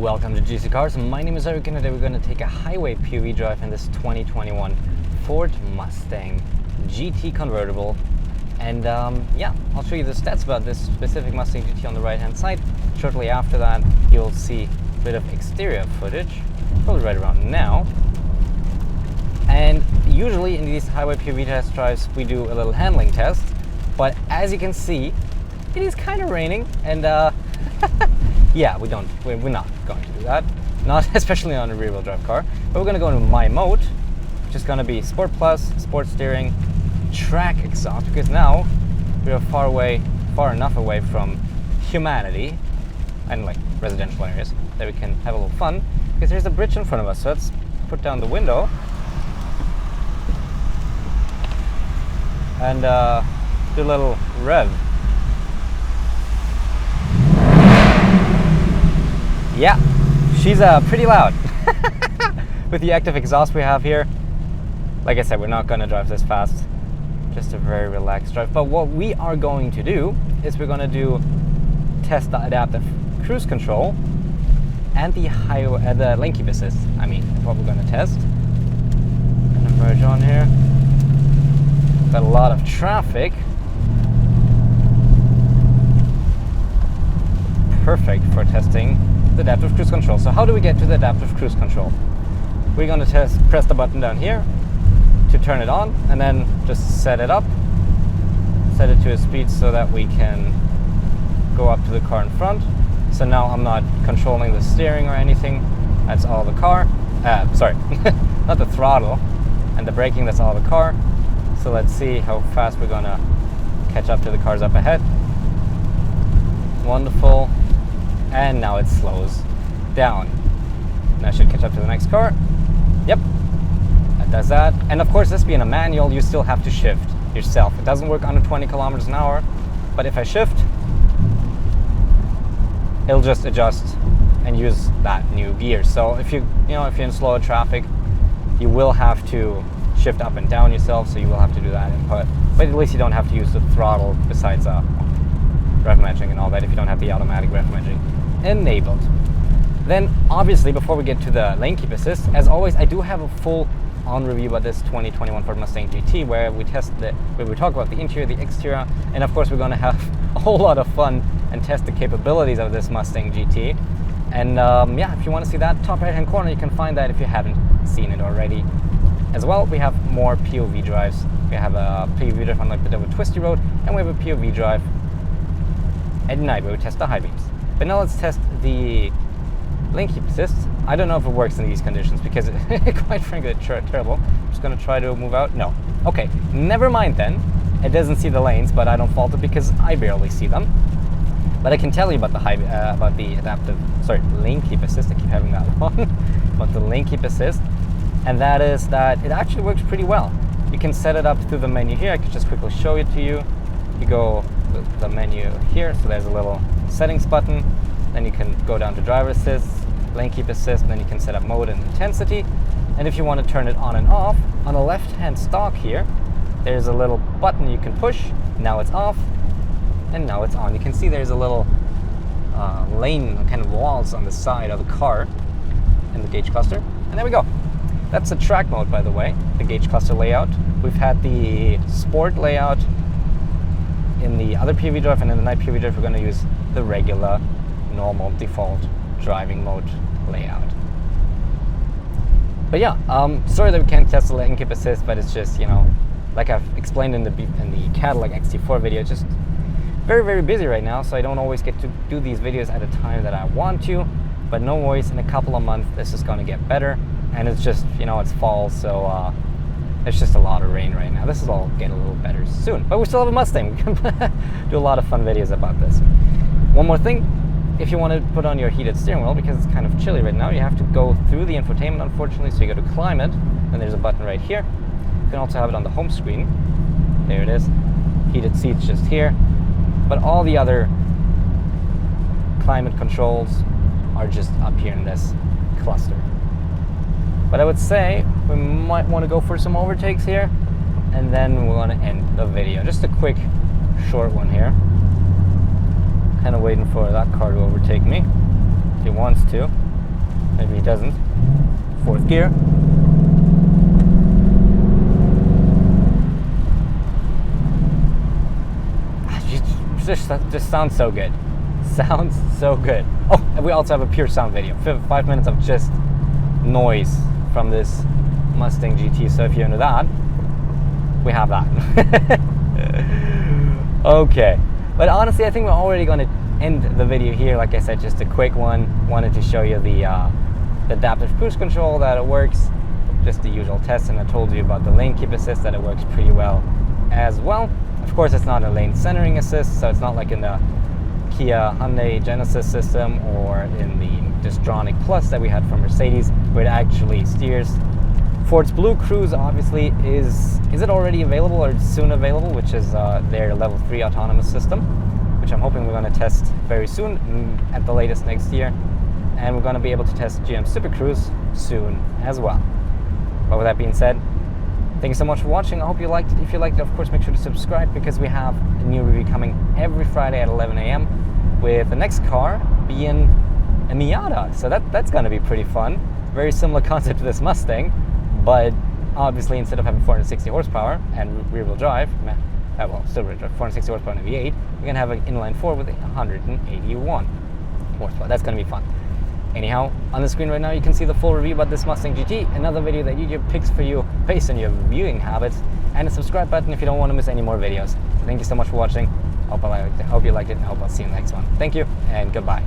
Welcome to GCCars. My name is Eric and today we're going to take a highway POV drive in this 2021 Ford Mustang GT convertible. And yeah, I'll show you the stats about this specific Mustang GT on the right hand side. Shortly after that you'll see a bit of exterior footage, probably right around now. And usually in these highway POV test drives we do a little handling test, but as you can see it is kind of raining and yeah, we're not going to do that. Not especially on a rear-wheel drive car. But we're going to go into my mode, which is going to be Sport Plus, Sport Steering, Track Exhaust, because now we are far enough away from humanity and like residential areas that we can have a little fun. Because there's a bridge in front of us, so let's put down the window and do a little rev. Yeah, she's pretty loud. With the active exhaust we have here. Like I said, we're not going to drive this fast. Just a very relaxed drive. But what we are going to do is we're going to test the adaptive cruise control and the lane keep assist. I mean, what we're going to test. Going to merge on here. Got a lot of traffic. Perfect for testing the adaptive cruise control. So how do we get to the adaptive cruise control? We're going to press the button down here to turn it on and then just set it up. Set it to a speed so that we can go up to the car in front. So now I'm not controlling the steering or anything. That's all the car. Sorry, not the throttle and the braking, that's all the car. So let's see how fast we're going to catch up to the cars up ahead. Wonderful. And now it slows down. Now I should catch up to the next car. Yep, that does that. And of course, this being a manual, you still have to shift yourself. It doesn't work under 20 kilometers an hour, but if I shift, it'll just adjust and use that new gear. So if you're in slower traffic, you will have to shift up and down yourself, so you will have to do that input. But at least you don't have to use the throttle besides rev matching and all that if you don't have the automatic rev matching enabled. Then obviously before we get to the lane keep assist, as always I do have a full on review about this 2021 Ford Mustang GT where we talk about the interior, the exterior, and of course we're going to have a whole lot of fun and test the capabilities of this Mustang GT. And yeah, if you want to see that, top right hand corner you can find that if you haven't seen it already. As well, we have more POV drives. We have a POV drive on like a bit of a twisty road, and we have a POV drive at night where we test the high beams. But now let's test the lane keep assist. I don't know if it works in these conditions because quite frankly it's terrible. I'm just going to try to move out. No. Okay, never mind then. It doesn't see the lanes, but I don't fault it because I barely see them. But I can tell you about the lane keep assist. I keep having that wrong. About the lane keep assist. And that is that it actually works pretty well. You can set it up through the menu here. I could just quickly show it to you. You go the menu here, so there's a little settings button, then you can go down to driver assist, lane keep assist, and then you can set up mode and intensity. And if you want to turn it on and off, on the left hand stalk here there's a little button you can push. Now it's off and now it's on. You can see there's a little lane kind of walls on the side of the car and the gauge cluster, and there we go. That's the track mode, by the way, the gauge cluster layout. We've had the sport layout in the other POV drive, and in the night POV drive we're going to use the regular, normal, default driving mode layout. But yeah, sorry that we can't test the lane keep assist, but it's just, like I've explained in the Cadillac XT4 video, it's just very, very busy right now, so I don't always get to do these videos at a time that I want to. But no worries, in a couple of months this is going to get better, and it's just, it's fall, so it's just a lot of rain right now. This is all getting a little better soon. But we still have a Mustang. We can do a lot of fun videos about this. One more thing. If you want to put on your heated steering wheel, because it's kind of chilly right now, you have to go through the infotainment, unfortunately. So you go to climate, and there's a button right here. You can also have it on the home screen. There it is. Heated seats just here. But all the other climate controls are just up here in this cluster. But I would say we might want to go for some overtakes here, and then we're going to end the video. Just a quick, short one here. Kind of waiting for that car to overtake me. If he wants to. Maybe he doesn't. Fourth gear. Just sounds so good. Sounds so good. Oh, and we also have a pure sound video. 5 minutes of just noise from this Mustang GT. So if you're into that, we have that. Okay. But honestly, I think we're already going to end the video here. Like I said, just a quick one. Wanted to show you the adaptive cruise control, that it works. Just the usual test, and I told you about the lane keep assist, that it works pretty well as well. Of course, it's not a lane centering assist, so it's not like in the Kia Hyundai Genesis system or in the Distronic Plus that we had from Mercedes, where it actually steers. Ford's Blue Cruise obviously is it already available or soon available, which is their level 3 autonomous system, which I'm hoping we're going to test very soon, at the latest next year. And we're going to be able to test GM Super Cruise soon as well. But with that being said, thank you so much for watching. I hope you liked it. If you liked it, of course, make sure to subscribe, because we have a new review coming every Friday at 11 a.m. with the next car being a Miata. So that's going to be pretty fun. Very similar concept to this Mustang, but obviously instead of having 460 horsepower and rear-wheel drive, well, still rear-wheel drive, 460 horsepower and a V8, we're going to have an inline 4 with 181 horsepower. That's going to be fun. Anyhow, on the screen right now you can see the full review about this Mustang GT, another video that YouTube picks for you based on your viewing habits, and a subscribe button if you don't want to miss any more videos. So thank you so much for watching. Hope you liked it, and hope I'll see you in the next one. Thank you, and goodbye.